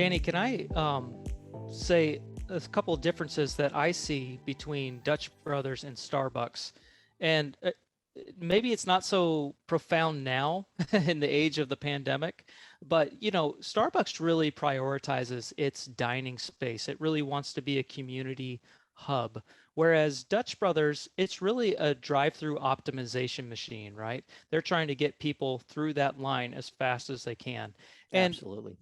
Danny, can I say a couple of differences that I see between Dutch Brothers and Starbucks? And maybe it's not so profound now in the age of the pandemic, but Starbucks really prioritizes its dining space. It really wants to be a community hub. Whereas Dutch Brothers, it's really a drive-through optimization machine, right? They're trying to get people through that line as fast as they can. And Absolutely.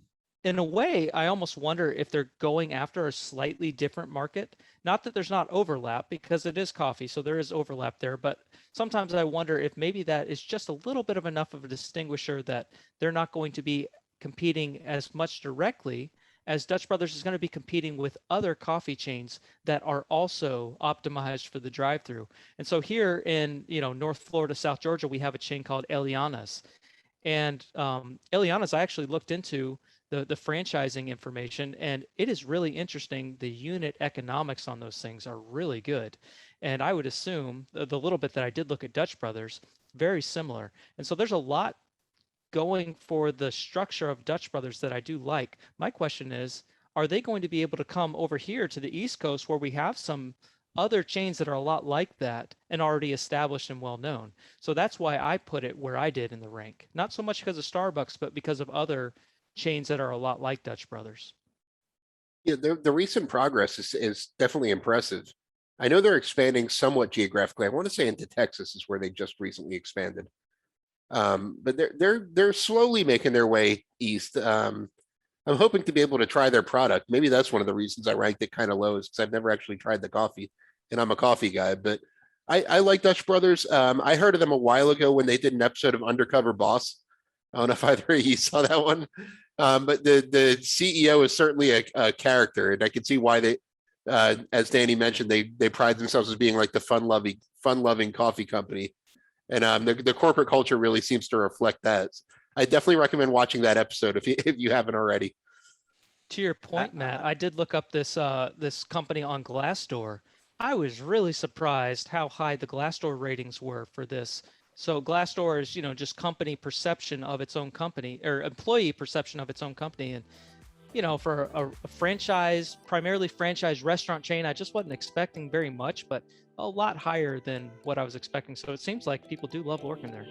in a way, I almost wonder if they're going after a slightly different market. Not that there's not overlap, because it is coffee, so there is overlap there. But sometimes I wonder if maybe that is just a little bit of enough of a distinguisher that they're not going to be competing as much directly as Dutch Brothers is going to be competing with other coffee chains that are also optimized for the drive-through. And so here in, North Florida, South Georgia, we have a chain called Eliana's. And Eliana's, I actually looked into the franchising information, and it is really interesting. The unit economics on those things are really good. And I would assume the little bit that I did look at Dutch Brothers, very similar. And so there's a lot going for the structure of Dutch Brothers that I do like. My question is, are they going to be able to come over here to the East Coast where we have some other chains that are a lot like that and already established and well known? So that's why I put it where I did in the rank. Not so much because of Starbucks, but because of other chains that are a lot like Dutch Brothers. Yeah, the recent progress is definitely impressive. I know they're expanding somewhat geographically. I want to say into Texas is where they just recently expanded. But they're slowly making their way east. I'm hoping to be able to try their product. Maybe that's one of the reasons I ranked it kind of low, is because I've never actually tried the coffee, and I'm a coffee guy. But I like Dutch Brothers. I heard of them a while ago when they did an episode of Undercover Boss. I don't know if either of you saw that one. But the CEO is certainly a character, and I can see why they, as Danny mentioned, they pride themselves as being like the fun loving coffee company, and the corporate culture really seems to reflect that. I definitely recommend watching that episode if you haven't already. To your I, point, Matt, I, I did look up this company on Glassdoor. I was really surprised how high the Glassdoor ratings were for this. So Glassdoor is, just company perception of its own company, or employee perception of its own company. And, for a franchise, primarily franchise restaurant chain, I just wasn't expecting very much, but a lot higher than what I was expecting. So it seems like people do love working there.